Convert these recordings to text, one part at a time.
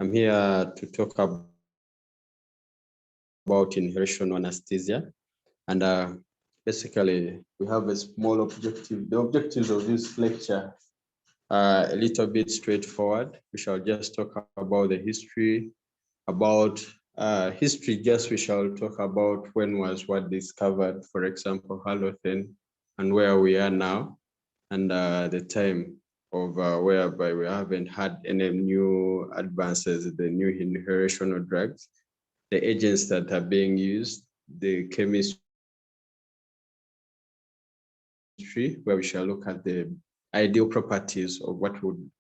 I'm here to talk about inhalation anesthesia. And basically, we have a small objective. The objectives of this lecture are a little bit straightforward. We shall just talk about the history, about history, just we shall talk about when was what discovered, for example, halothen, and where we are now, and the time of whereby we haven't had any new advances, the new inhalational drugs, the agents that are being used, the chemistry, where we shall look at the ideal properties of what would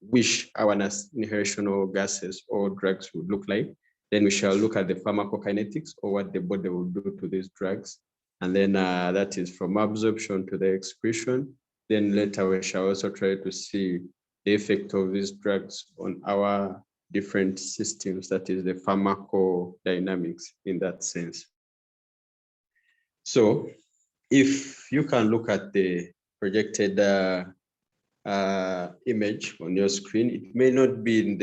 wish our inhalational gases or drugs would look like. Then we shall look at the pharmacokinetics, or what the body will do to these drugs. And then that is from absorption to the excretion. Then later we shall also try to see the effect of these drugs on our different systems, that is the pharmacodynamics in that sense. So if you can look at the projected image on your screen, it may not be in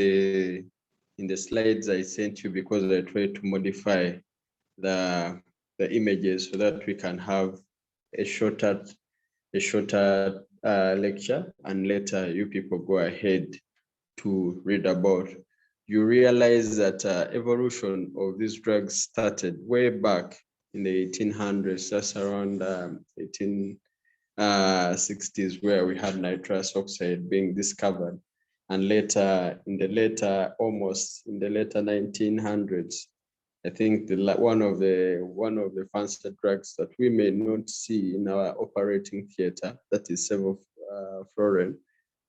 the slides I sent you, because I tried to modify the images so that we can have a shorter lecture, and later you people go ahead to read about. You realize that evolution of these drugs started way back in the 1800s, that's around 1860s, where we had nitrous oxide being discovered, and later almost in the later 1900s, I think one of the fancy drugs that we may not see in our operating theater, that is sevoflurane,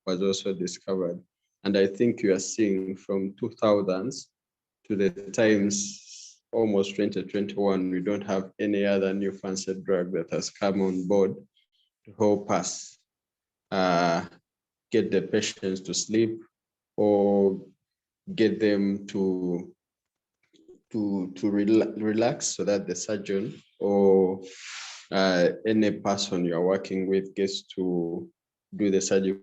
was also discovered. And I think you are seeing from 2000s to the times almost 2021, we don't have any other new fancy drug that has come on board to help us get the patients to sleep, or get them to relax, so that the surgeon or any person you are working with gets to do the surgical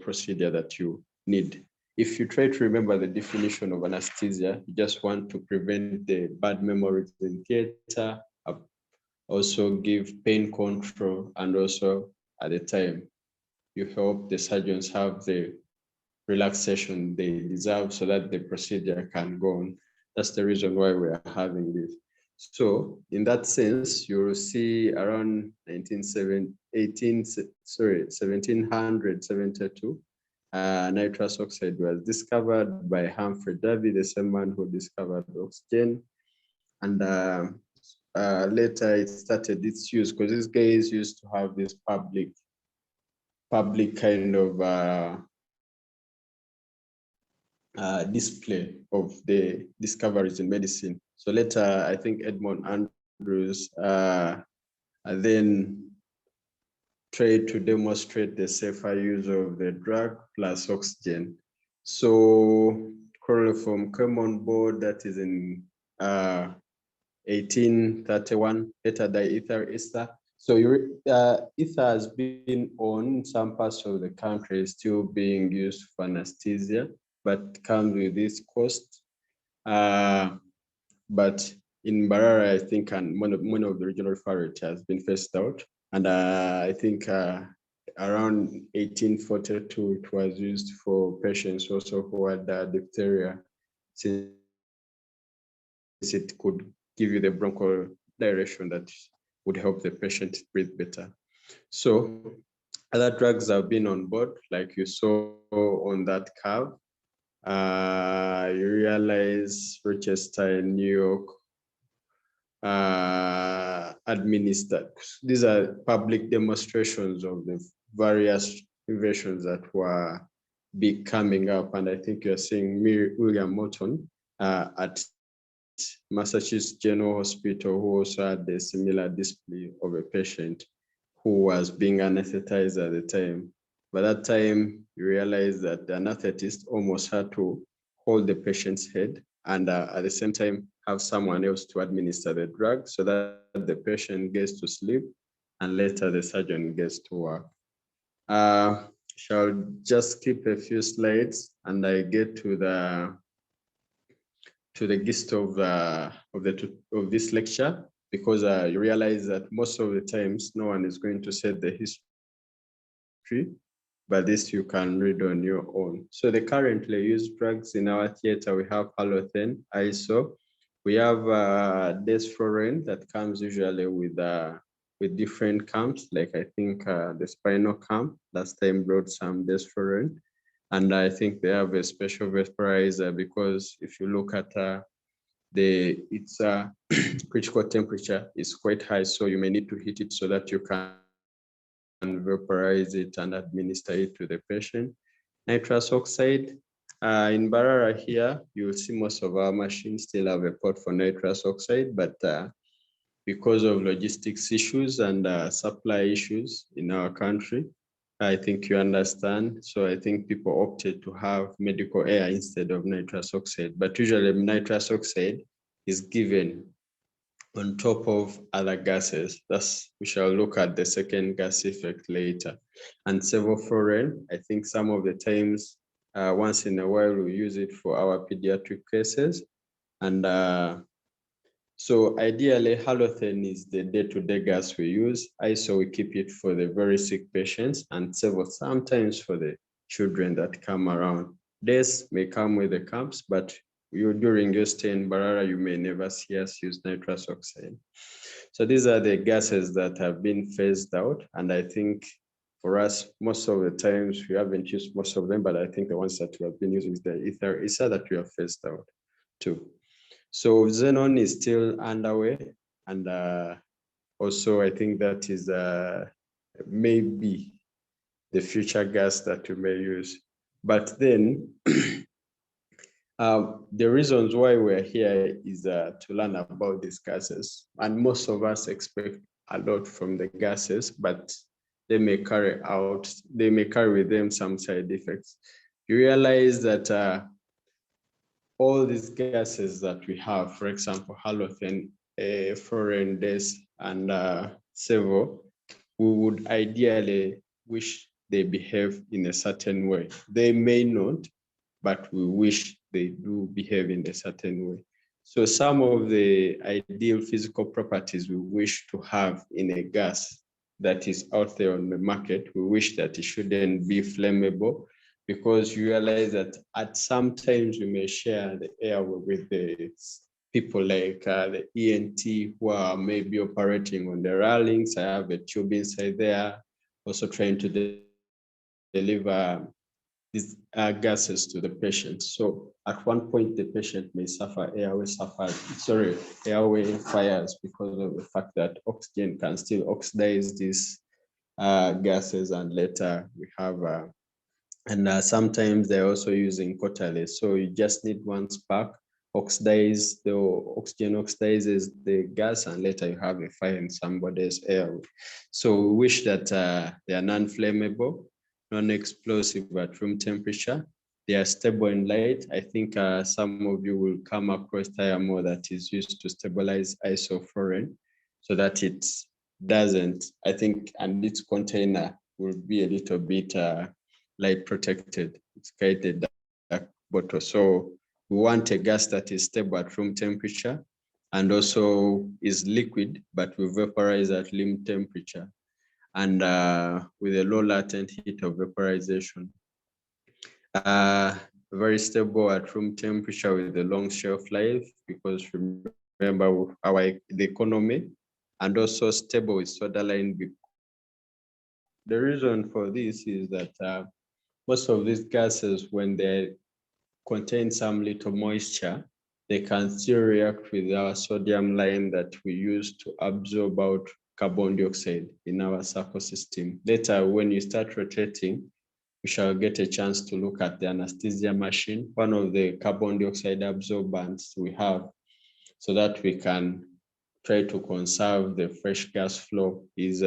procedure that you need. If you try to remember the definition of anesthesia, you just want to prevent the bad memories in theater, also give pain control, and also at the time you help the surgeons have the relaxation they deserve so that the procedure can go on. That's the reason why we are having this. So in that sense, you will see around 1772, nitrous oxide was discovered by Humphrey Davy, the same man who discovered oxygen. And later it started its use, because these guys used to have this public kind of display of the discoveries in medicine. So later, I think Edmund Andrews then tried to demonstrate the safer use of the drug plus oxygen. So chloroform came on board, that is in 1831, later diethyl ester. So ether has been on some parts of the country, still being used for anesthesia, but comes with this cost. But in Mbarara, I think, and one of the regional referrals has been phased out. And I think around 1842, it was used for patients also who had diphtheria, since it could give you the bronchodilation that would help the patient breathe better. So other drugs have been on board, like you saw on that curve. You realize Rochester in New York administered. These are public demonstrations of the various inventions that were coming up. And I think you're seeing William Morton at Massachusetts General Hospital, who also had a similar display of a patient who was being anesthetized at the time. By that time, you realize that the anesthetist almost had to hold the patient's head, and at the same time have someone else to administer the drug, so that the patient gets to sleep and later the surgeon gets to work. shall just skip a few slides and I get to the gist of this lecture, because you realize that most of the times no one is going to say the history, but this you can read on your own. So the currently used drugs in our theater, we have halothane, ISO, we have desflurane that comes usually with different camps, like I think the spinal camp last time brought some desflurane. And I think they have a special vaporizer, because if you look at its critical temperature is quite high, so you may need to heat it so that you can vaporize it and administer it to the patient. Nitrous oxide, in Mbarara here, you will see most of our machines still have a port for nitrous oxide, but because of logistics issues and supply issues in our country, I think you understand. So I think people opted to have medical air instead of nitrous oxide, but usually nitrous oxide is given on top of other gases. We shall look at the second gas effect later. And sevoflurane, I think some of the times, once in a while, we use it for our pediatric cases. And so ideally, halothane is the day-to-day gas we use. ISO, we keep it for the very sick patients, and several sometimes for the children that come around. This may come with the camps, but during your stay in Mbarara, you may never see us use nitrous oxide. So these are the gases that have been phased out. And I think for us, most of the times, we haven't used most of them, but I think the ones that we have been using is the ether that we have phased out too. So xenon is still underway, and also I think that is maybe the future gas that we may use. But then the reasons why we're here is to learn about these gases, and most of us expect a lot from the gases, but they may carry with them some side effects. You realize that all these gases that we have, for example, halothane, fluorine, des, and sevo, we would ideally wish they behave in a certain way. They may not, but we wish they do behave in a certain way. So some of the ideal physical properties we wish to have in a gas that is out there on the market, we wish that it shouldn't be flammable, because you realize that at some times we may share the air with the people like the ENT who are maybe operating on the railings. I have a tube inside there, also trying to deliver these gases to the patient. So at one point, the patient may suffer airway fires because of the fact that oxygen can still oxidize these gases, and later we have and sometimes they're also using catalyst. So you just need one spark, oxidize, the oxygen oxidizes the gas, and later you have a fire in somebody's air. So we wish that they are non-flammable, non-explosive at room temperature. They are stable in light. I think some of you will come across Thiamol that is used to stabilize isoflurane, so that it doesn't, I think, and its container will be a little bit light protected. It's quite a dark bottle. So we want a gas that is stable at room temperature and also is liquid, but we vaporize at room temperature and with a low latent heat of vaporization. Very stable at room temperature with a long shelf life, because remember the economy, and also stable with soda line. The reason for this is that most of these gases, when they contain some little moisture, they can still react with our sodium lime that we use to absorb out carbon dioxide in our circle system. Later, when you start rotating, we shall get a chance to look at the anesthesia machine, one of the carbon dioxide absorbents we have, so that we can try to conserve the fresh gas flow is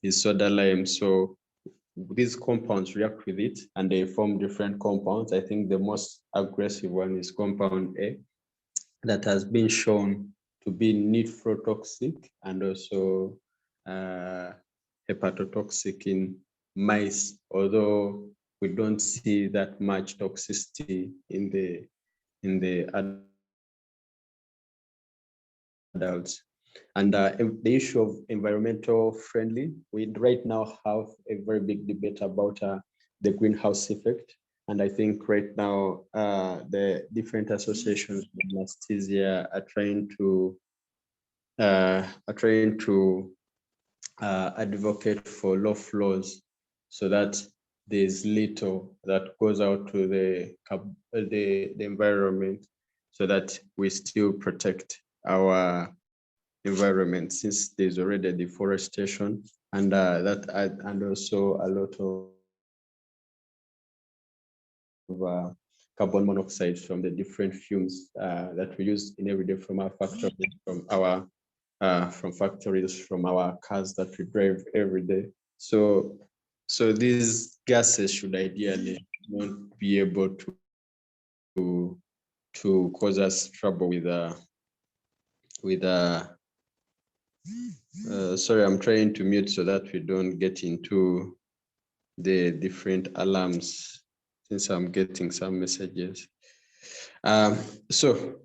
soda lime. So these compounds react with it and they form different compounds. I think the most aggressive one is compound A, that has been shown to be nephrotoxic and also hepatotoxic in mice, although we don't see that much toxicity in the adults. And the issue of environmental friendly, we right now have a very big debate about the greenhouse effect. And I think right now the different associations of anesthesia are trying to advocate for low flows so that there's little that goes out to the environment, so that we still protect our environment, since there's already deforestation and and also a lot of carbon monoxide from the different fumes that we use in every day from our factories, from factories, from our cars that we drive every day. So these gases should ideally not be able to cause us trouble with sorry, I'm trying to mute so that we don't get into the different alarms, since I'm getting some messages. So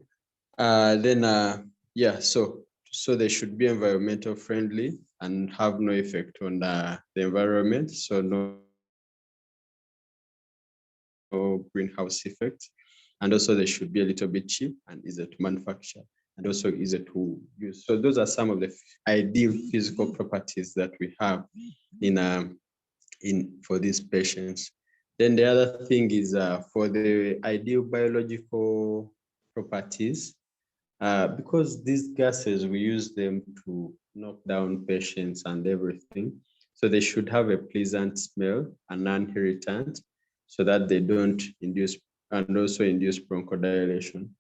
they should be environmental friendly and have no effect on the environment, so no greenhouse effect. And also they should be a little bit cheap and easy to manufacture, and also easy to use. So those are some of the ideal physical properties that we have in for these patients. Then the other thing is for the ideal biological properties, because these gases, we use them to knock down patients and everything. So they should have a pleasant smell and non-irritant, so that they don't induce and also induce bronchodilation.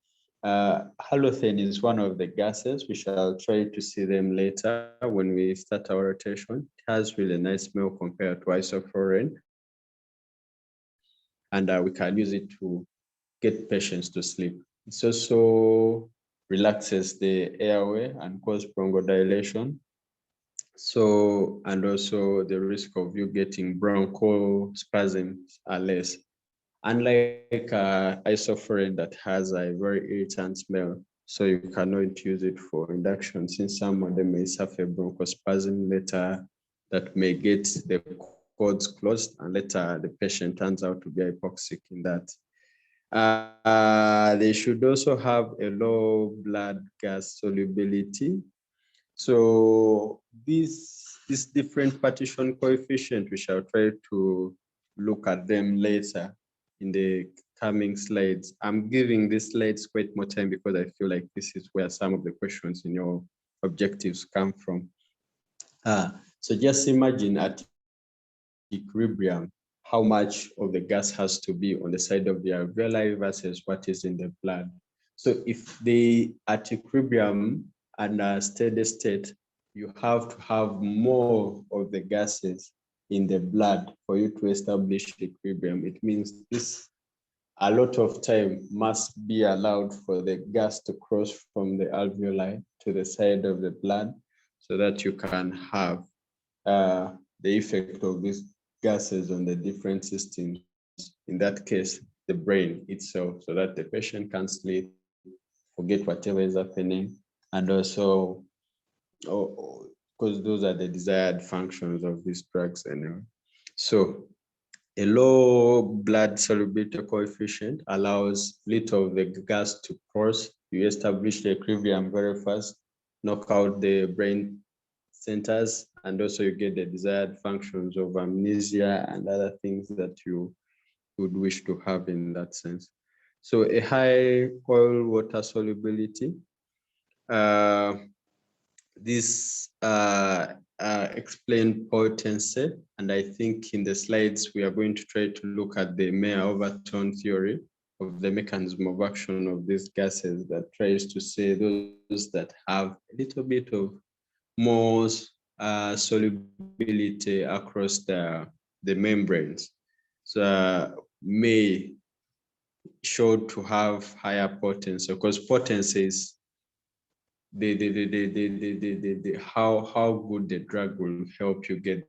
Halothane is one of the gases. We shall try to see them later when we start our rotation. It has really nice smell compared to isoflurane, and we can use it to get patients to sleep. It also relaxes the airway and cause bronchodilation. So, and also the risk of you getting bronchospasms are less. Unlike isoflurane that has a very irritant smell, so you cannot use it for induction, since some of them may suffer bronchospasm later that may get the cords closed, and later the patient turns out to be hypoxic in that. They should also have a low blood gas solubility. So this different partition coefficient, we shall try to look at them later in the coming slides. I'm giving these slides quite more time because I feel like this is where some of the questions in your objectives come from. So just imagine at equilibrium, how much of the gas has to be on the side of the alveoli versus what is in the blood. So if they at equilibrium and a steady state, you have to have more of the gases in the blood for you to establish equilibrium. It means this a lot of time must be allowed for the gas to cross from the alveoli to the side of the blood, so that you can have the effect of these gases on the different systems, in that case, the brain itself, so that the patient can sleep, forget whatever is happening, and also, because those are the desired functions of these drugs anyway. So a low blood solubility coefficient allows little of the gas to cross. You establish the equilibrium very fast, knock out the brain centers, and also you get the desired functions of amnesia and other things that you would wish to have in that sense. So a high oil water solubility, this explain potency, and I think in the slides we are going to try to look at the Mayer-Overton theory of the mechanism of action of these gases, that tries to say those that have a little bit of more solubility across the membranes, so may show to have higher potency, because potency is how good the drug will help you get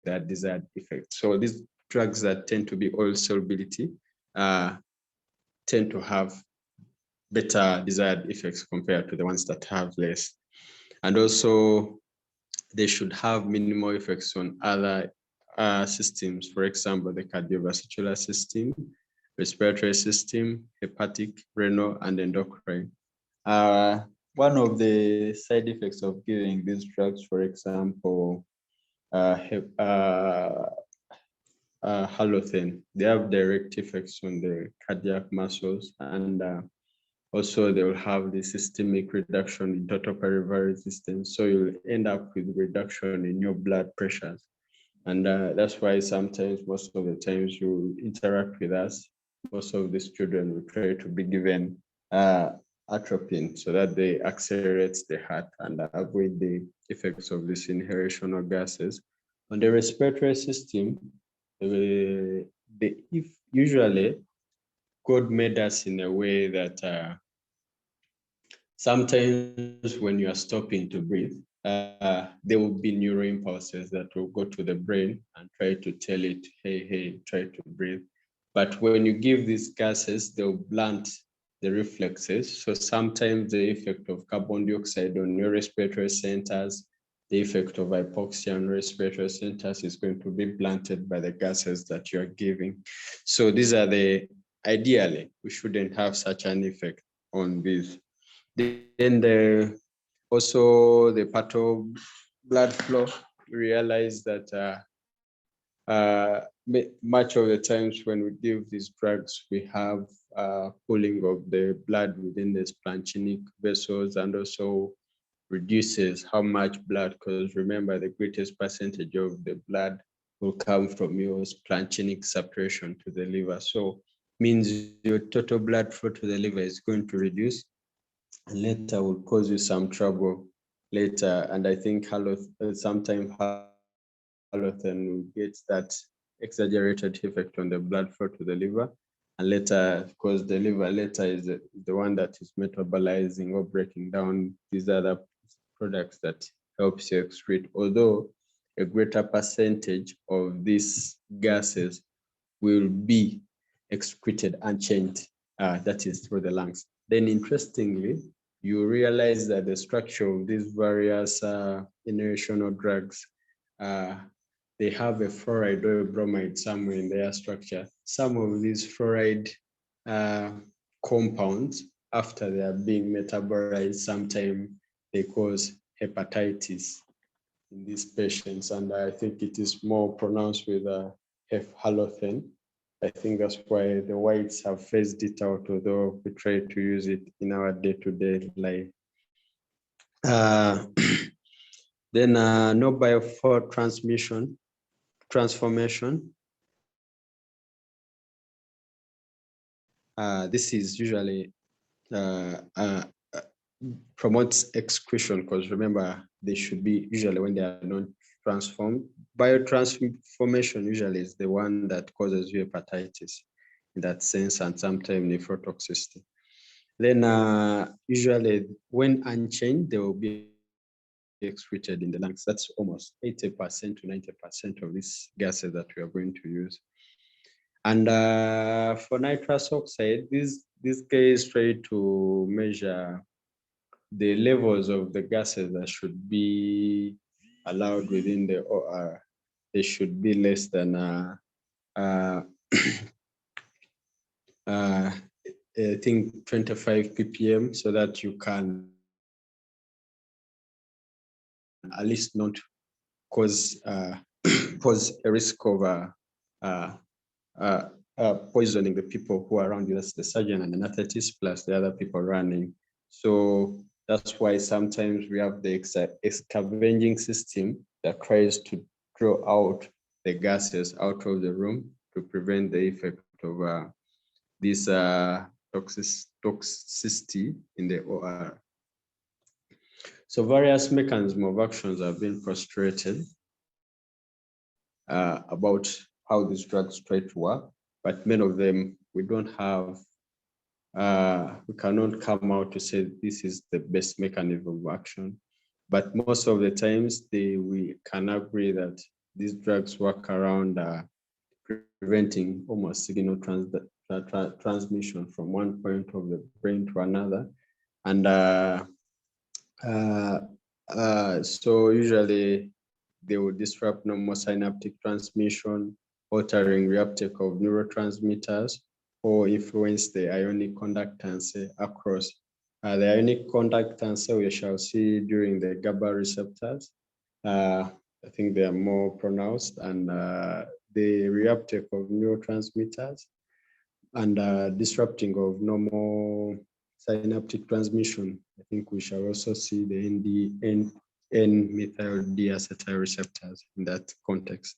their desired effect. So these drugs that tend to be oil solubility tend to have better desired effects compared to the ones that have less. And also, they should have minimal effects on other systems, for example, the cardiovascular system, respiratory system, hepatic, renal, and endocrine. One of the side effects of giving these drugs, for example, halothane, they have direct effects on the cardiac muscles, and also they will have the systemic reduction in total peripheral resistance. So you'll end up with reduction in your blood pressures. And that's why sometimes, most of the times you interact with us, most of these children will try to be given atropine so that they accelerate the heart and avoid the effects of these inhalational gases. On the respiratory system, usually God made us in a way that sometimes when you are stopping to breathe, there will be neural impulses that will go to the brain and try to tell it, hey, try to breathe. But when you give these gases, they'll blunt the reflexes. So sometimes the effect of carbon dioxide on your respiratory centers, the effect of hypoxia on respiratory centers is going to be blunted by the gases that you're giving. So these are ideally, we shouldn't have such an effect on these. Then also the part of blood flow, we realize that much of the times when we give these drugs, we have pooling of the blood within the splanchnic vessels, and also reduces how much blood, because remember, the greatest percentage of the blood will come from your splanchnic suppression to the liver. So means your total blood flow to the liver is going to reduce, and later will cause you some trouble later. And I think sometimes halothane will get that exaggerated effect on the blood flow to the liver, and later, because the liver later is the one that is metabolizing or breaking down these other products that helps you excrete, although a greater percentage of these gases will be excreted unchanged, that is through the lungs. Then interestingly, you realize that the structure of these various inhalational drugs, they have a fluoride or a bromide somewhere in their structure. Some of these fluoride compounds, after they are being metabolized, sometimes they cause hepatitis in these patients. And I think it is more pronounced with halothane. I think that's why the whites have phased it out, although we try to use it in our day-to-day life. Then no biofluid transformation. This is usually promotes excretion, because remember, they should be usually when they are not transformed. Biotransformation usually is the one that causes you hepatitis in that sense, and sometimes nephrotoxicity. Then usually when unchanged, they will be excreted in the lungs. That's almost 80% to 90% of these gases that we are going to use. And for nitrous oxide, these guys try to measure the levels of the gases that should be allowed within the OR. They should be less than I think 25 ppm, so that you can at least not cause pose a risk of poisoning the people who are around you. That's the surgeon and the anesthetist plus the other people running. So that's why sometimes we have the scavenging system that tries to draw out the gases out of the room to prevent the effect of this toxicity in the OR. So various mechanisms of actions have been frustrated about how these drugs try to work, but many of them we don't have, we cannot come out to say this is the best mechanism of action. But most of the times we can agree that these drugs work around preventing almost signal transmission from one point of the brain to another. And so usually they will disrupt normal synaptic transmission, altering reuptake of neurotransmitters, or influence the ionic conductance across. The ionic conductance we shall see during the GABA receptors. I think they are more pronounced, and the reuptake of neurotransmitters and disrupting of normal synaptic transmission. I think we shall also see the N-methyl deacetyl receptors in that context.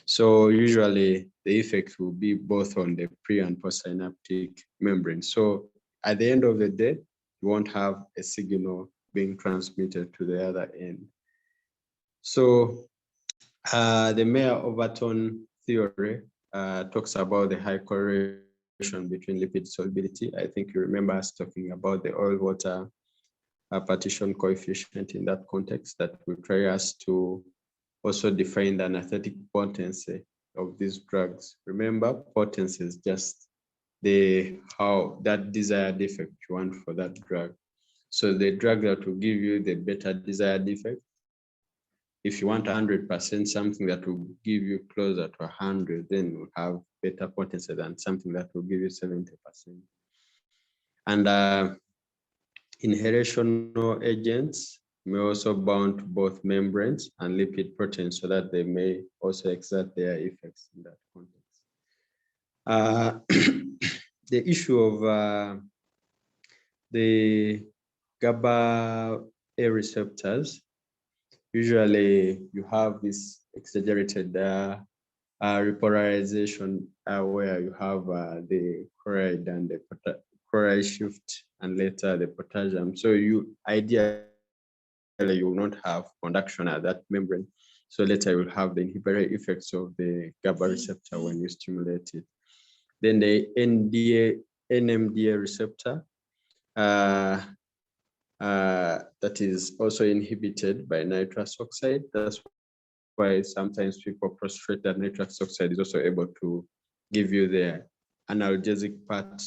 So usually the effect will be both on the pre and postsynaptic membrane. So at the end of the day, you won't have a signal being transmitted to the other end. So the Mayer-Overton theory talks about the high correlation between lipid solubility. I think you remember us talking about the oil-water partition coefficient in that context, that will try us to also define the anesthetic potency of these drugs. Remember, potency is just how that desired effect you want for that drug. So the drug that will give you the better desired effect, if you want 100%, something that will give you closer to 100, then will have better potency than something that will give you 70%. And inhalational agents may also bound to both membranes and lipid proteins, so that they may also exert their effects in that context. The issue of the GABA A receptors, usually you have this exaggerated repolarization where you have the chloride and the chloride shift and later the potassium. So you ideally you will not have conduction at that membrane. So later you will have the inhibitory effects of the GABA receptor when you stimulate it. Then the NMDA receptor, that is also inhibited by nitrous oxide. That's why sometimes people prostrate that nitrous oxide is also able to give you the analgesic part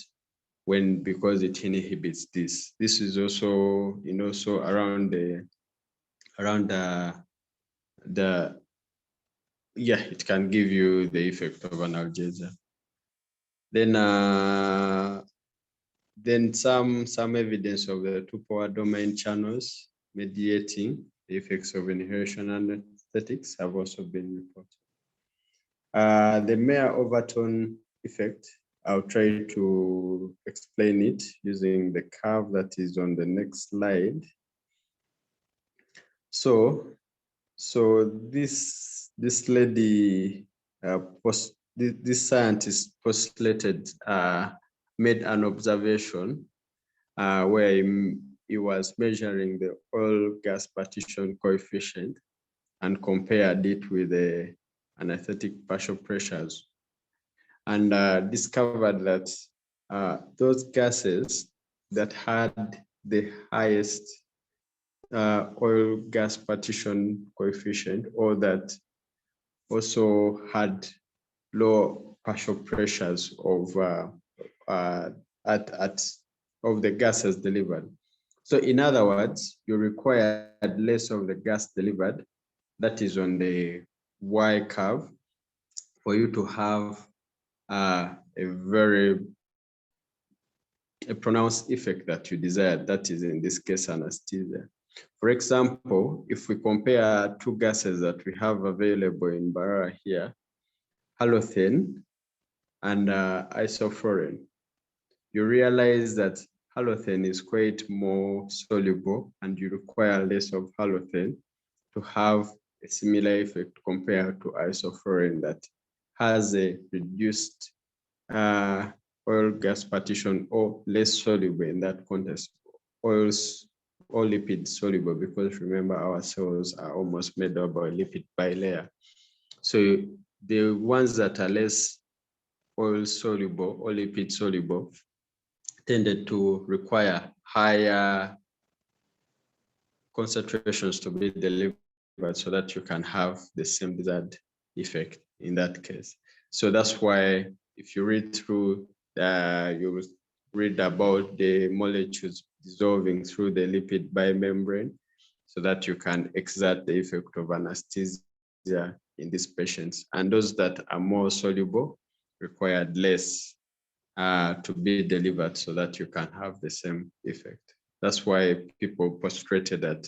because it inhibits this. This is also, so around it can give you the effect of analgesia. Then some evidence of the two-power domain channels mediating the effects of inhalation anesthetics have also been reported. The Mayer-Overton effect, I'll try to explain it using the curve that is on the next slide. So this lady, this scientist postulated, made an observation where he was measuring the oil gas partition coefficient and compared it with the anesthetic partial pressures, and discovered that those gases that had the highest oil gas partition coefficient, or that also had low partial pressures of the gases delivered. So in other words, you required less of the gas delivered, that is on the Y curve, for you to have a pronounced effect that you desired, that is in this case anesthesia. For example, if we compare two gases that we have available in Mbarara here, halothane and isoflurane, you realize that halothane is quite more soluble and you require less of halothane to have a similar effect compared to isoflurane that has a reduced oil gas partition, or less soluble in that context, oils or lipid soluble, because remember our cells are almost made up of a lipid bilayer. So the ones that are less oil soluble or lipid soluble tended to require higher concentrations to be delivered so that you can have the same desired effect in that case. So that's why if you read through, you will read about the molecules dissolving through the lipid biomembrane so that you can exert the effect of anesthesia in these patients. And those that are more soluble required less to be delivered so that you can have the same effect. That's why people postulated that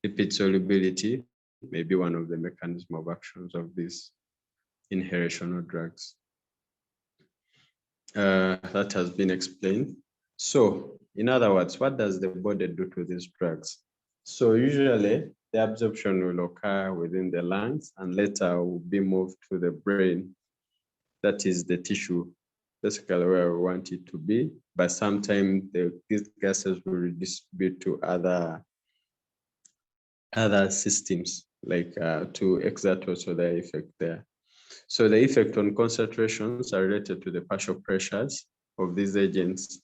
lipid solubility may be one of the mechanism of actions of these inhalational drugs. That has been explained. So, in other words, what does the body do to these drugs? So usually the absorption will occur within the lungs and later will be moved to the brain. That is the tissue, basically where we want it to be. But sometimes these gases will distribute to other systems, like to exert also their effect there. So the effect on concentrations are related to the partial pressures of these agents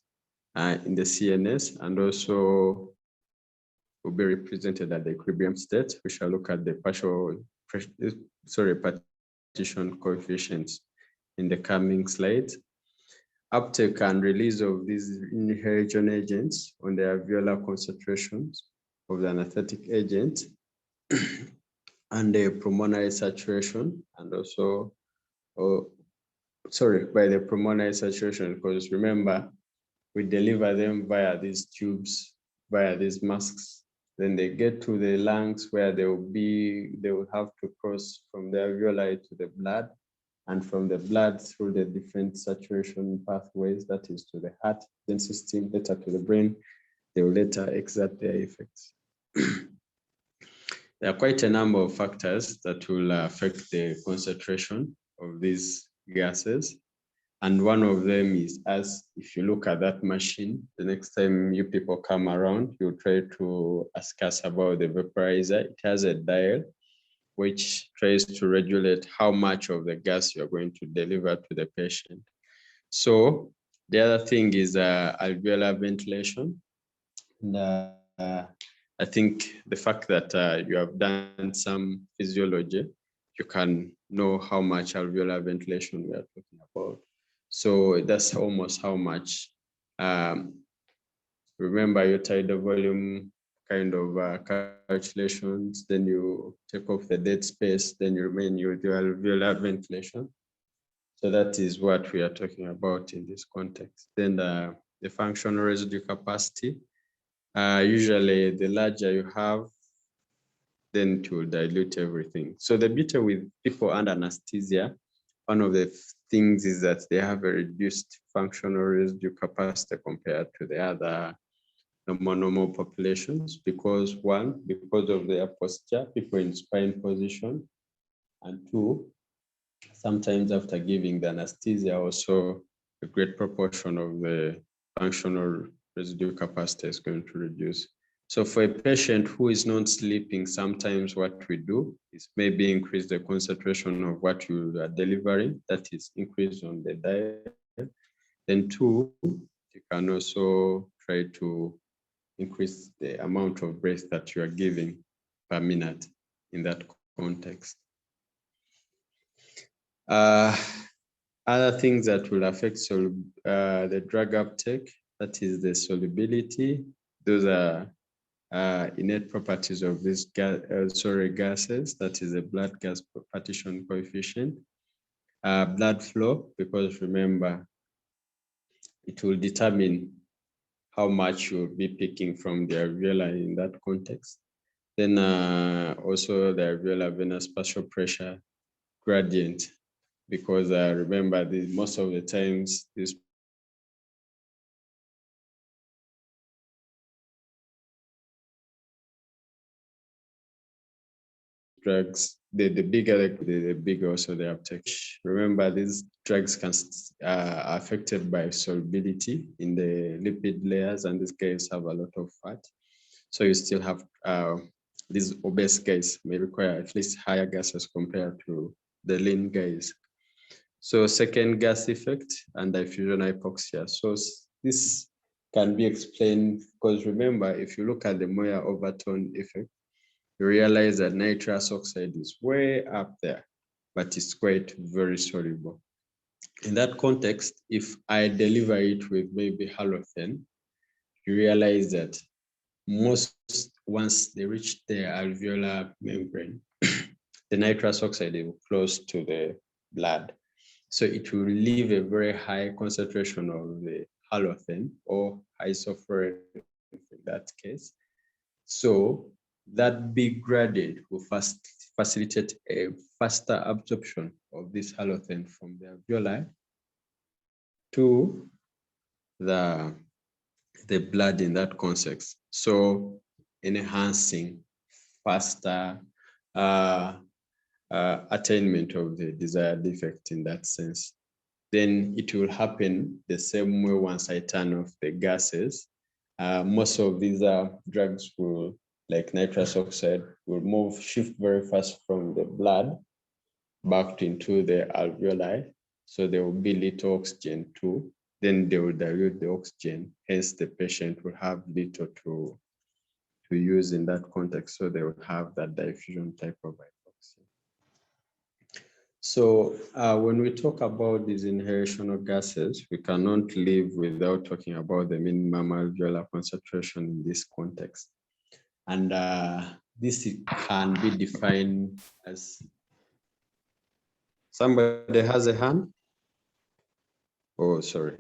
in the CNS, and also will be represented at the equilibrium state. We shall look at the partition coefficients in the coming slides. Uptake and release of these inhalation agents on the alveolar concentrations of the anesthetic agent and the pulmonary saturation, and also, by the pulmonary saturation, because remember, we deliver them via these tubes, via these masks. Then they get to the lungs where they will have to cross from the alveoli to the blood, and from the blood through the different saturation pathways, that is to the heart, then system, later to the brain. They will later exert their effects. There are quite a number of factors that will affect the concentration of these gases. And one of them is, as if you look at that machine, the next time you people come around, you try to ask us about the vaporizer. It has a dial which tries to regulate how much of the gas you're going to deliver to the patient. So the other thing is alveolar ventilation. And, I think the fact that you have done some physiology, you can know how much alveolar ventilation we are talking about. So that's almost how much. Remember your tidal volume kind of calculations, then you take off the dead space, then you remain with your alveolar ventilation. So that is what we are talking about in this context. Then the functional residue capacity. Usually the larger you have, then it will dilute everything. So the beauty with people under anesthesia, one of the things is that they have a reduced functional residue capacity compared to the other normal populations, because one, because of their posture, people in spine position, and two, sometimes after giving the anesthesia, also a great proportion of the functional residue capacity is going to reduce. So for a patient who is not sleeping, sometimes what we do is maybe increase the concentration of what you are delivering, that is increase on the diet. Then two, you can also try to increase the amount of breath that you are giving per minute in that context. Other things that will affect the drug uptake, that is the solubility. Those are innate properties of these gases, that is the blood gas partition coefficient. Blood flow, because remember, it will determine how much you'll be picking from the alveoli in that context. Then also the alveolar venous partial pressure gradient, because remember, most of the times these drugs, the bigger also the uptake. Remember, these drugs can are affected by solubility in the lipid layers, and these guys have a lot of fat. So you still have these obese guys may require at least higher gases compared to the lean guys. So second gas effect and diffusion hypoxia. So this can be explained because remember, if you look at the Moyer-Overton effect, you realize that nitrous oxide is way up there, but it's quite very soluble. In that context, if I deliver it with maybe halothane, you realize that once they reach the alveolar membrane, the nitrous oxide is close to the blood. So it will leave a very high concentration of the halothane or isophorane in that case. So that big gradient will facilitate a faster absorption of this halothane from the alveoli to the blood in that context. So enhancing faster attainment of the desired effect in that sense. Then it will happen the same way once I turn off the gases. Most of these drugs will, like nitrous oxide, will shift very fast from the blood back into the alveoli. So there will be little oxygen too. Then they will dilute the oxygen. Hence, the patient will have little to use in that context. So they will have that diffusion type of hypoxia. So when we talk about these inhalational gases, we cannot live without talking about the minimum alveolar concentration in this context. And this can be defined as, somebody has a hand? Oh, sorry.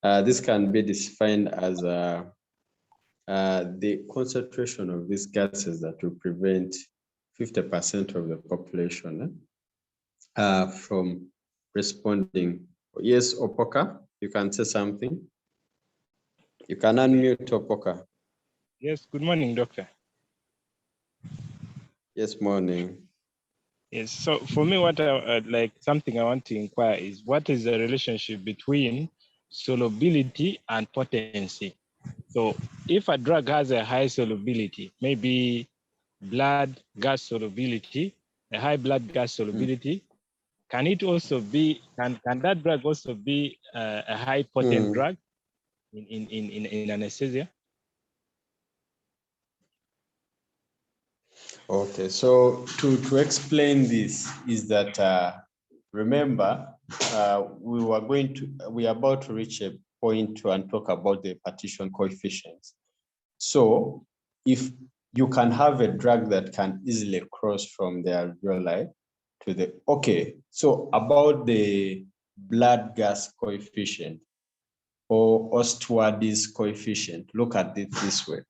This can be defined as the concentration of these gases that will prevent 50% of the population from responding. Yes, Opoka, you can say something. You can unmute Opoka. Yes, good morning, doctor. Yes, morning. Yes, so for me, what something I want to inquire is, what is the relationship between solubility and potency? So if a drug has a high solubility, maybe blood gas solubility, a high blood gas solubility, can it also be, can that drug also be a high potent drug in anesthesia? Okay, so to explain this is that remember we are about to reach a point and talk about the partition coefficients. So if you can have a drug that can easily cross from the alveoli to the, okay, so about the blood gas coefficient or Ostward's coefficient, look at it this way.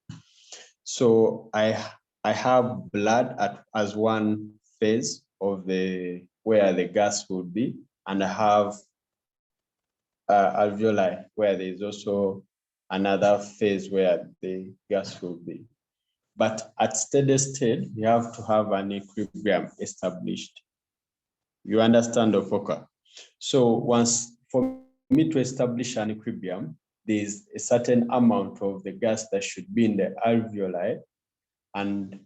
So I have blood as one phase of the where the gas would be, and I have alveoli where there is also another phase where the gas will be. But at steady state, you have to have an equilibrium established. You understand, Opoka? So for me to establish an equilibrium, there's a certain amount of the gas that should be in the alveoli, and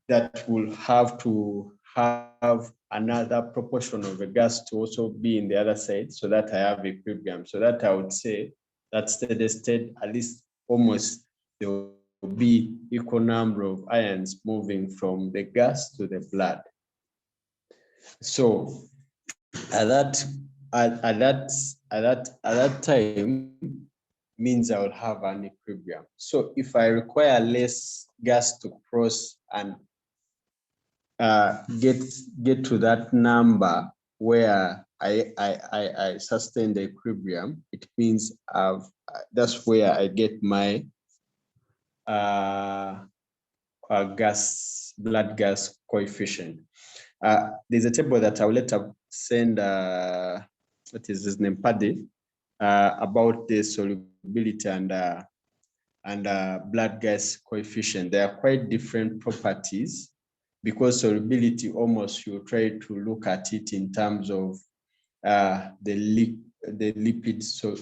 that will have to have another proportion of the gas to also be in the other side, so that I have equilibrium. So that I would say that steady state, at least almost there will be equal number of ions moving from the gas to the blood. So at that time means I will have an equilibrium. So if I require less gas to cross and get to that number where I sustain the equilibrium, it means that's where I get my blood gas coefficient. There's a table that I'll later send, what is his name, Paddy, about the solubility and blood gas coefficient. They are quite different properties, because solubility, almost you try to look at it in terms of the lipids, so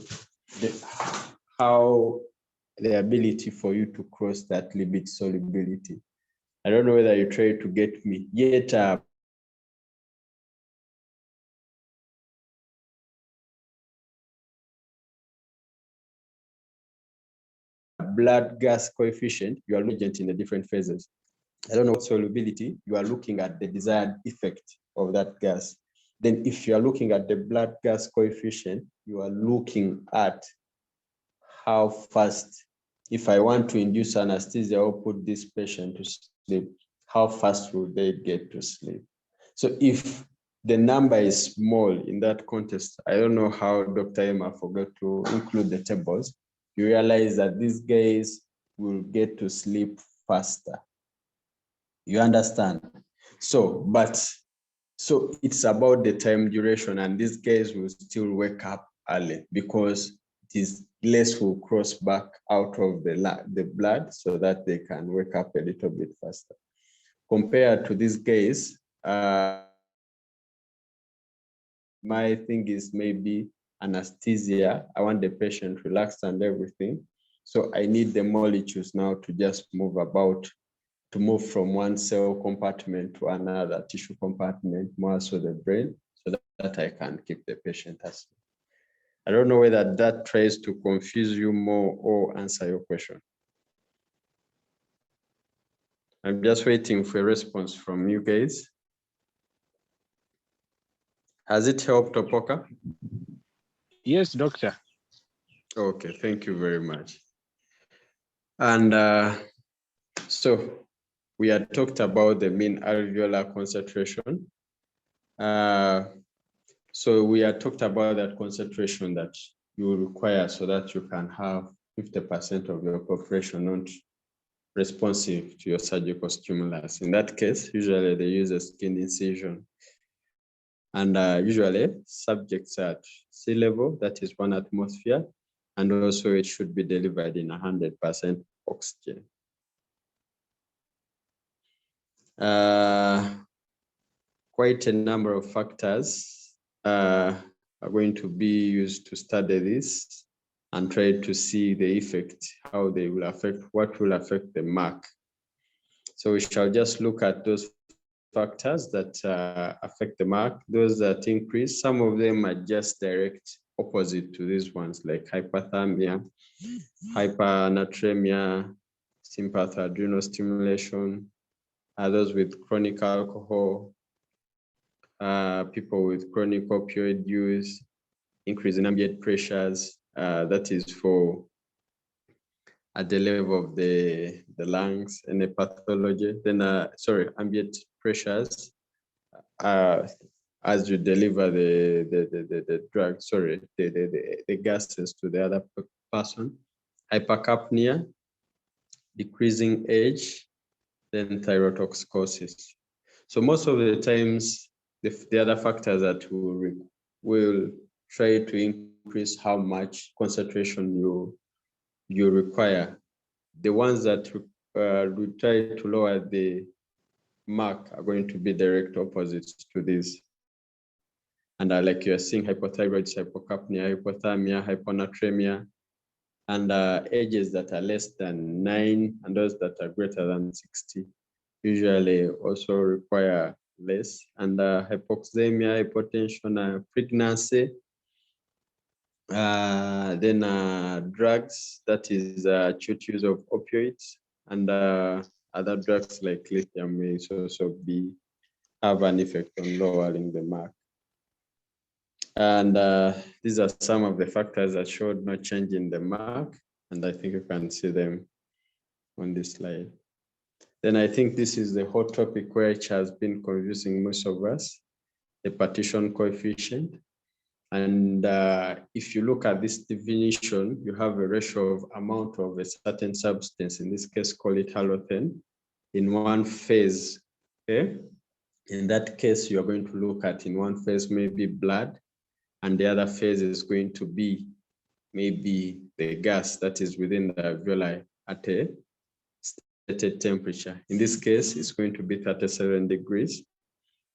how the ability for you to cross that lipid solubility. I don't know whether you try to get me yet. Blood gas coefficient, you are looking in the different phases. I don't know what solubility, you are looking at the desired effect of that gas. Then if you are looking at the blood gas coefficient, you are looking at how fast, if I want to induce anesthesia or put this patient to sleep, how fast will they get to sleep? So if the number is small in that context, I don't know how Dr. Emma forgot to include the tables. You realize that these guys will get to sleep faster. You understand? So it's about the time duration, and these guys will still wake up early because it is less will cross back out of the blood so that they can wake up a little bit faster. Compared to these guys, my thing is maybe anesthesia. I want the patient relaxed and everything. So I need the molecules now to just move about, to move from one cell compartment to another tissue compartment, more so the brain, so that I can keep the patient asleep. I don't know whether that tries to confuse you more or answer your question. I'm just waiting for a response from you guys. Has it helped, Opoka? Yes, doctor. Okay, thank you very much. And so we had talked about the mean alveolar concentration. So we had talked about that concentration that you require so that you can have 50% of your population not responsive to your surgical stimulus. In that case, usually they use a skin incision. And usually subjects at sea level, that is 1 atmosphere, and also it should be delivered in 100% oxygen. Quite a number of factors are going to be used to study this and try to see the effect, how they will affect, what will affect the mark. So we shall just look at those factors that affect the mark, those that increase. Some of them are just direct opposite to these ones, like hypothermia, hypernatremia, sympathadrenal stimulation, others with chronic alcohol, people with chronic opioid use, increase in ambient pressures, that is for at the level of the lungs and the pathology. Then, ambient pressures as you deliver the drug, the gases to the other person. Hypercapnia, decreasing age, then thyrotoxicosis. So most of the times, the other factors that will try to increase how much concentration you require. The ones that will try to lower the mark are going to be direct opposites to this. And like you're seeing hypothyroid, hypocapnia, hypothermia, hyponatremia, and ages that are less than 9 and those that are greater than 60 usually also require less. And hypoxemia, hypotension, pregnancy, then drugs, that is acute use of opioids, and other drugs like lithium may also have an effect on lowering the mark. And these are some of the factors that showed no change in the mark, and I think you can see them on this slide. Then I think this is the hot topic which has been confusing most of us, the partition coefficient. And if you look at this definition, you have a ratio of amount of a certain substance, in this case, call it halogen, in one phase, okay? In that case, you're going to look at in one phase, maybe blood, and the other phase is going to be maybe the gas that is within the alveoli at a stated temperature. In this case, it's going to be 37 degrees.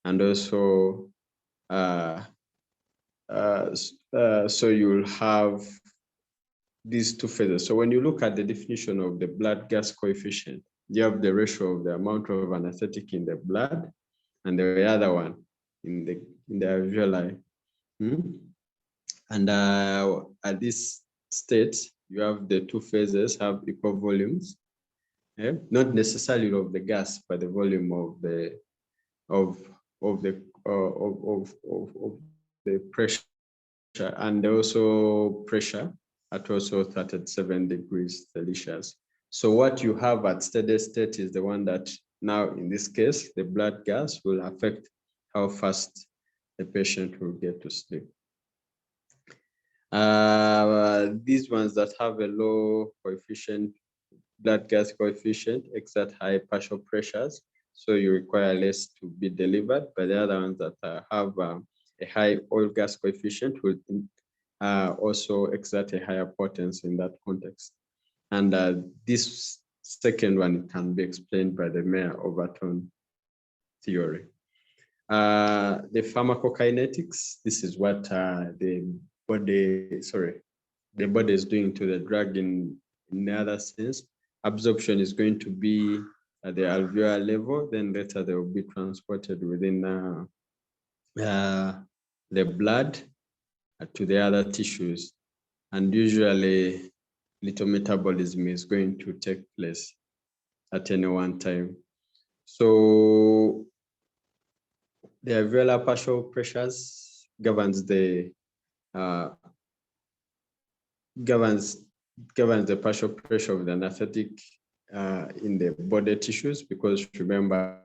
And also, so you'll have these two phases. So when you look at the definition of the blood gas coefficient, you have the ratio of the amount of anesthetic in the blood and the other one in the alveoli. And at this state, you have the two phases have equal volumes, not necessarily of the gas, but the volume of the pressure, and also pressure at also 37 degrees Celsius. So what you have at steady state is the one that now, in this case, the blood gas will affect how fast the patient will get to sleep. These ones that have a low coefficient, blood gas coefficient, exert high partial pressures, so you require less to be delivered. But the other ones that have a high oil gas coefficient will also exert a higher potency in that context. And this second one can be explained by the Mayer-Overton theory. The pharmacokinetics, this is what the body is doing to the drug in the other sense. Absorption is going to be at the alveolar level, then later they will be transported within the blood to the other tissues. And usually little metabolism is going to take place at any one time. So the alveolar partial pressures governs the partial pressure of the anesthetic in the body tissues, because remember,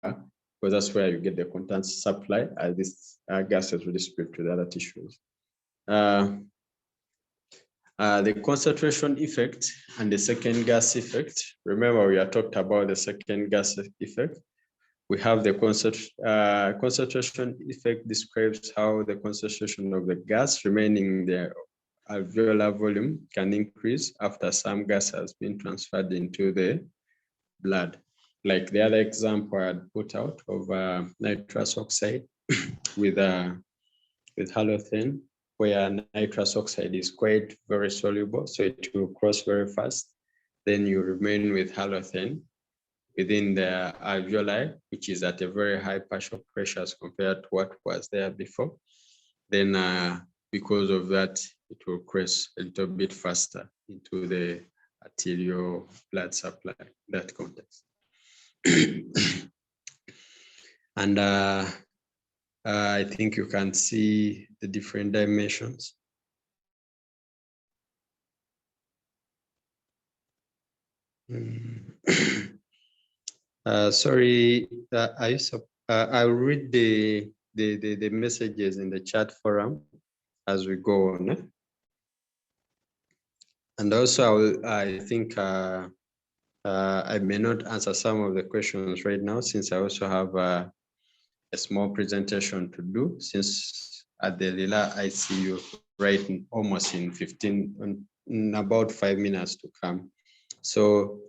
because that's where you get the constant supply as this gas is really spread to the other tissues. The concentration effect and the second gas effect. Remember, we are talked about the second gas effect. We have the concentration effect describes how the concentration of the gas remaining in the alveolar volume can increase after some gas has been transferred into the blood. Like the other example I had put out of nitrous oxide with halothane, where nitrous oxide is quite very soluble, so it will cross very fast. Then you remain with halothane within the alveoli, which is at a very high partial pressure as compared to what was there before. Then because of that, it will cross a little bit faster into the arterial blood supply, that context. And I think you can see the different dimensions. Sorry, I'll read the messages in the chat forum as we go on. And also, I think I may not answer some of the questions right now, since I also have a small presentation to do, since at the Lila ICU right almost in about 5 minutes to come. So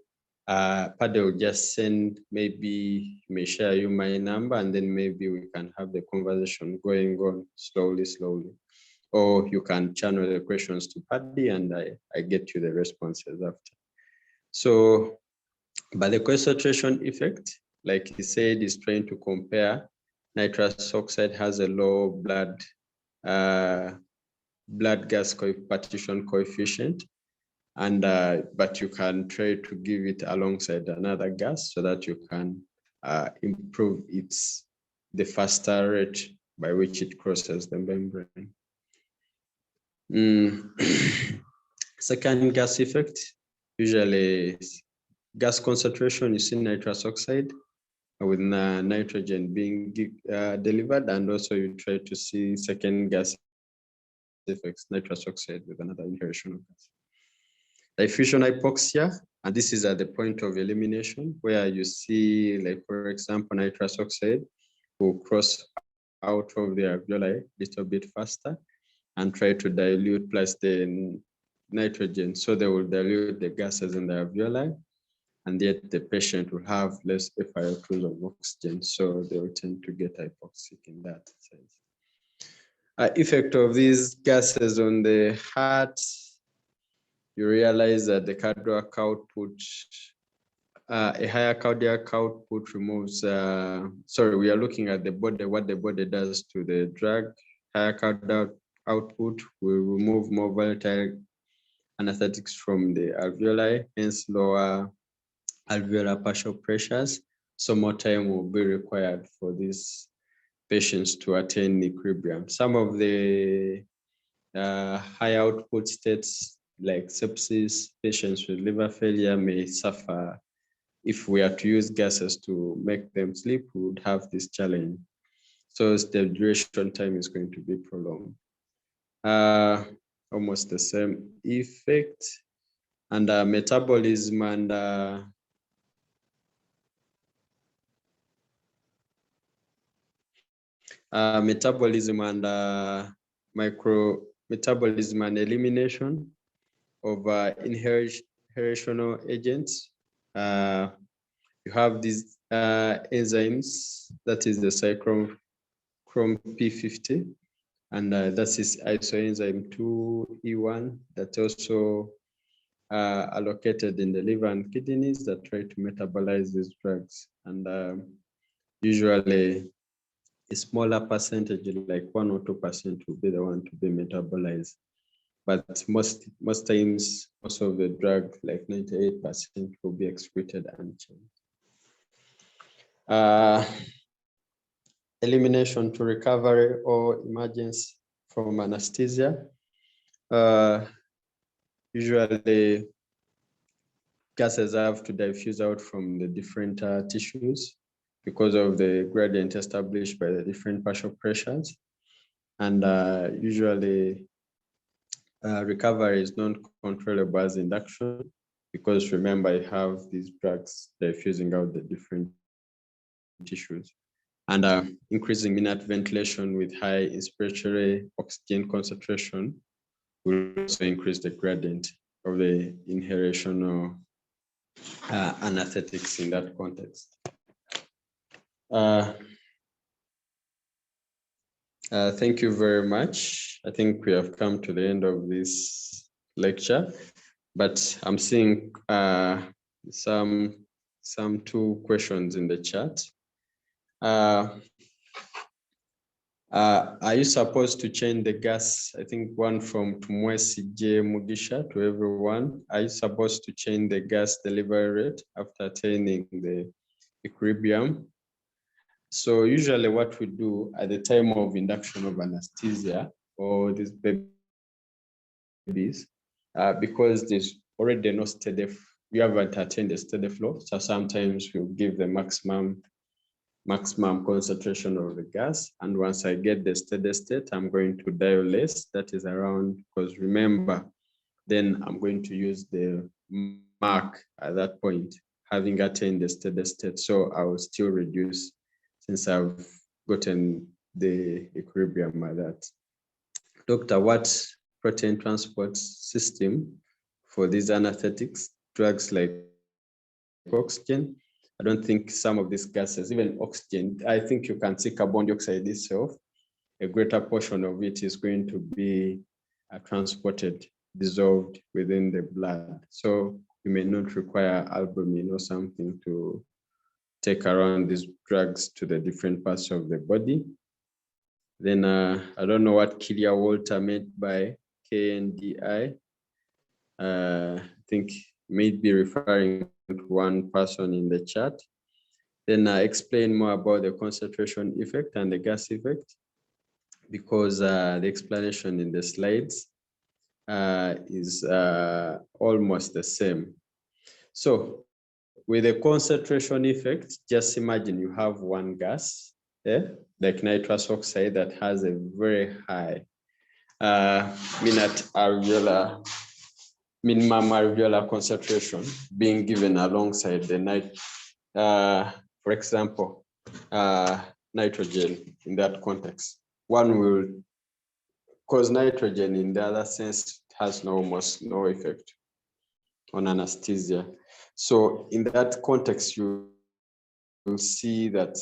Padre will just send, maybe may share you my number, and then maybe we can have the conversation going on slowly. Or you can channel the questions to Padre and I get you the responses after. So, but the concentration effect, like he said, is trying to compare nitrous oxide has a low blood gas partition coefficient, and but you can try to give it alongside another gas so that you can improve the faster rate by which it crosses the membrane. Second gas effect, usually gas concentration, you see nitrous oxide with nitrogen being delivered, and also you try to see second gas effects, nitrous oxide with another inhalation of gas. Diffusion hypoxia, and this is at the point of elimination, where you see, like, for example, nitrous oxide will cross out of the alveoli a little bit faster and try to dilute plus the nitrogen. So they will dilute the gases in the alveoli, and yet the patient will have less FiO2 of oxygen. So they will tend to get hypoxic in that sense. Effect of these gases on the heart, you realize that the cardiac output, a higher cardiac output removes, we are looking at the body, what the body does to the drug. Higher cardiac output will remove more volatile anesthetics from the alveoli, hence lower alveolar partial pressures. So more time will be required for these patients to attain equilibrium. Some of the high output states like sepsis, patients with liver failure may suffer. If we are to use gases to make them sleep, we would have this challenge. So the duration time is going to be prolonged. Almost the same effect. And metabolism and metabolism and metabolism and elimination of inhalational agents. You have these enzymes, that is the cyclone P50, and that is isoenzyme 2E1 that also are located in the liver and kidneys that try to metabolize these drugs. And usually a smaller percentage, like 1 or 2%, will be the one to be metabolized. But most times, most of the drug, like 98%, will be excreted unchanged. Elimination to recovery or emergence from anesthesia. Usually, gases have to diffuse out from the different tissues because of the gradient established by the different partial pressures. And usually, recovery is non-controllable as induction, because remember, you have these drugs diffusing out the different tissues. And increasing minute ventilation with high inspiratory oxygen concentration will also increase the gradient of the inhalational anesthetics in that context. Thank you very much. I think we have come to the end of this lecture, but I'm seeing some 2 questions in the chat. Are you supposed to change the gas? I think one from Tumwesi J. Mugisha to everyone. Are you supposed to change the gas delivery rate after attaining the equilibrium? So usually what we do at the time of induction of anesthesia or these babies, because there's already no steady, we haven't attained a steady flow. So sometimes we'll give the maximum concentration of the gas. And once I get the steady state, I'm going to dial less. That is around, because remember, then I'm going to use the mark at that point, having attained the steady state. So I will still reduce since I've gotten the equilibrium at that. Doctor, what protein transport system for these anesthetics, drugs like oxygen? I don't think some of these gases, even oxygen, I think you can see carbon dioxide itself, a greater portion of it is going to be transported, dissolved within the blood. So you may not require albumin or something to take around these drugs to the different parts of the body. Then I don't know what Kilia Walter meant by KNDI. I think maybe referring to one person in the chat. Then explain more about the concentration effect and the gas effect, because the explanation in the slides is almost the same. So with the concentration effect, just imagine you have one gas, like nitrous oxide, that has a very high minimum alveolar concentration being given alongside the for example, nitrogen in that context. One will, cause nitrogen in the other sense has almost no effect on anesthesia. So in that context, you will see that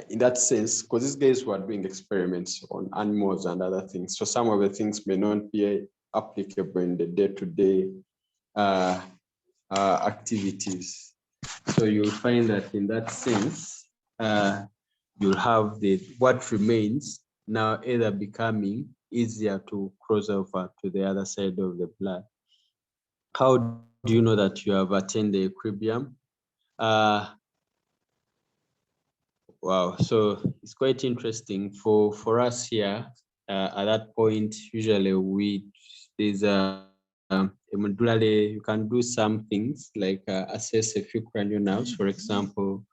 in that sense, because these guys were doing experiments on animals and other things, so some of the things may not be applicable in the day-to-day activities. So you'll find that in that sense, you'll have what remains now either becoming easier to cross over to the other side of the blood. How do you know that you have attained the equilibrium? Wow, so it's quite interesting for us here. At that point, usually there's a modularly, you can do some things like assess a few cranial nerves. For example,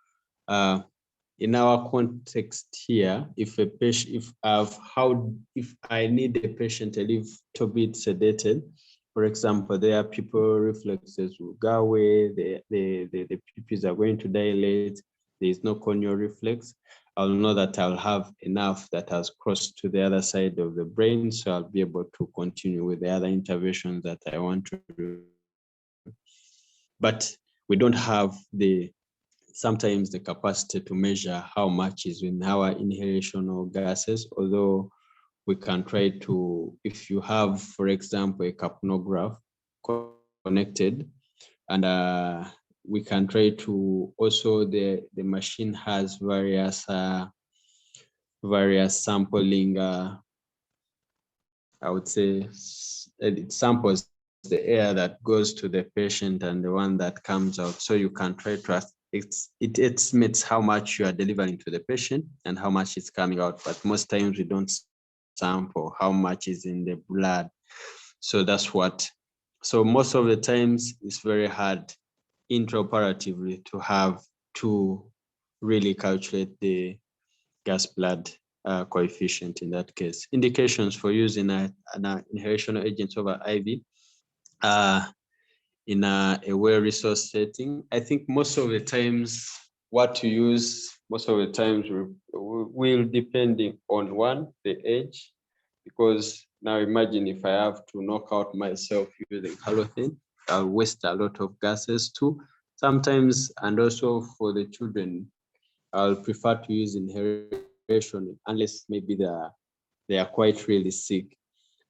in our context here, if I need a patient a little bit sedated, for example, there are pupil reflexes will go away, the pupils are going to dilate, there is no corneal reflex. I'll know that I'll have enough that has crossed to the other side of the brain, so I'll be able to continue with the other interventions that I want to do. But we don't have sometimes the capacity to measure how much is in our inhalational gases, although we can try to, if you have, for example, a capnograph connected, and we can try to also, the machine has various sampling, I would say it samples the air that goes to the patient and the one that comes out. So you can try to, it estimates how much you are delivering to the patient and how much is coming out. But most times we don't sample how much is in the blood. So that's what, so most of the times it's very hard intraoperatively to really calculate the gas blood coefficient in that case. Indications for using an inhalational agent over IV in a well-resourced setting. I think most of the times what to use, most of the times will depending on one, the age, because now imagine if I have to knock out myself using halothane, I'll waste a lot of gases too. Sometimes, and also for the children, I'll prefer to use inhalation unless maybe they are quite really sick.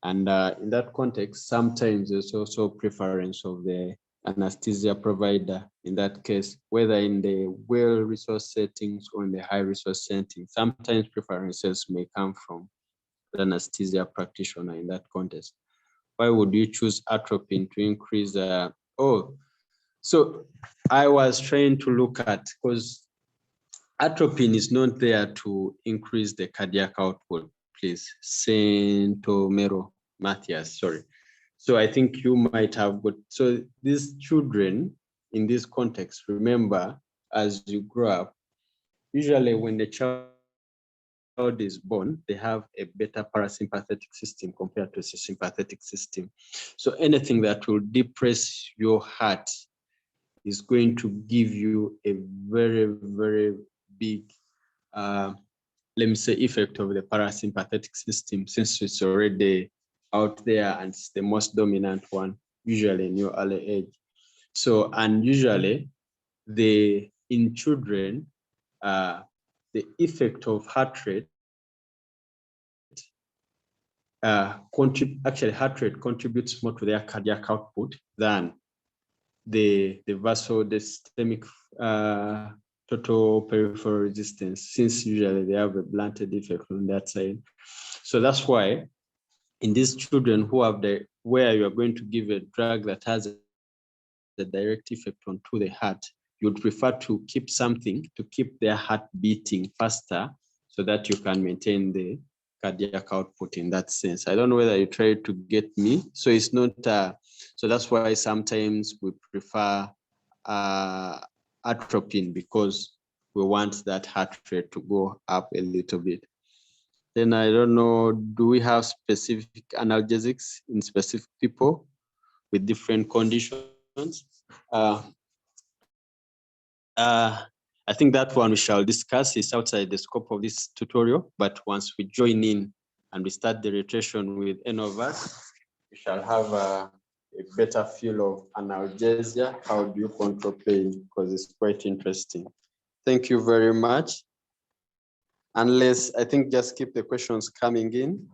And in that context, sometimes there's also preference of the anesthesia provider in that case, whether in the well-resource settings or in the high-resource settings. Sometimes preferences may come from the anesthesia practitioner in that context. Why would you choose atropine to increase? So I was trying to look at, because atropine is not there to increase the cardiac output, please. Ssenyonjo Matthias, sorry. So I think you might have got, so these children in this context, remember, as you grow up, usually when the child is born, they have a better parasympathetic system compared to a sympathetic system. So anything that will depress your heart is going to give you a very, very big, let me say, effect of the parasympathetic system, since it's already out there and it's the most dominant one, usually in your early age. So, and usually in children, the effect of heart rate, actually heart rate contributes more to their cardiac output than the systemic total peripheral resistance, since usually they have a blunted effect on that side. So that's why in these children who have where you are going to give a drug that has a direct effect onto the heart, you'd prefer to keep something to keep their heart beating faster so that you can maintain the cardiac output in that sense. I don't know whether you try to get me. So it's not, so that's why sometimes we prefer atropine, because we want that heart rate to go up a little bit. Then I don't know, do we have specific analgesics in specific people with different conditions? I think that one we shall discuss is outside the scope of this tutorial, but once we join in and we start the rotation with any of us, we shall have a better feel of analgesia. How do you control pain? Because it's quite interesting. Thank you very much. Unless, I think just keep the questions coming in.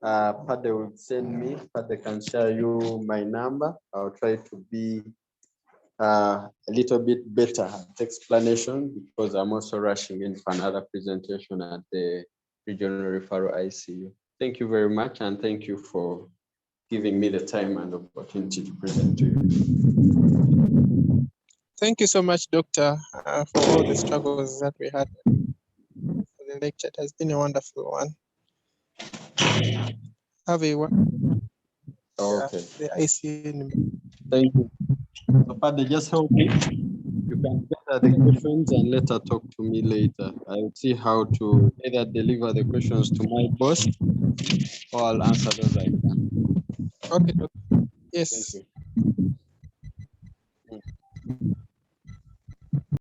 Pade will send me, Pade can share you my number. I'll try to be a little bit better at explanation, because I'm also rushing in for another presentation at the Regional Referral ICU. Thank you very much, and thank you for giving me the time and opportunity to present to you. Thank you so much, Doctor, for all the struggles that we had for the lecture. It has been a wonderful one. Have a Okay. the ICU. Thank you. So Father, just help me. You can gather the questions and later talk to me later. I'll see how to either deliver the questions to my boss or I'll answer those I can. Okay, Doctor. Thank Yes. you.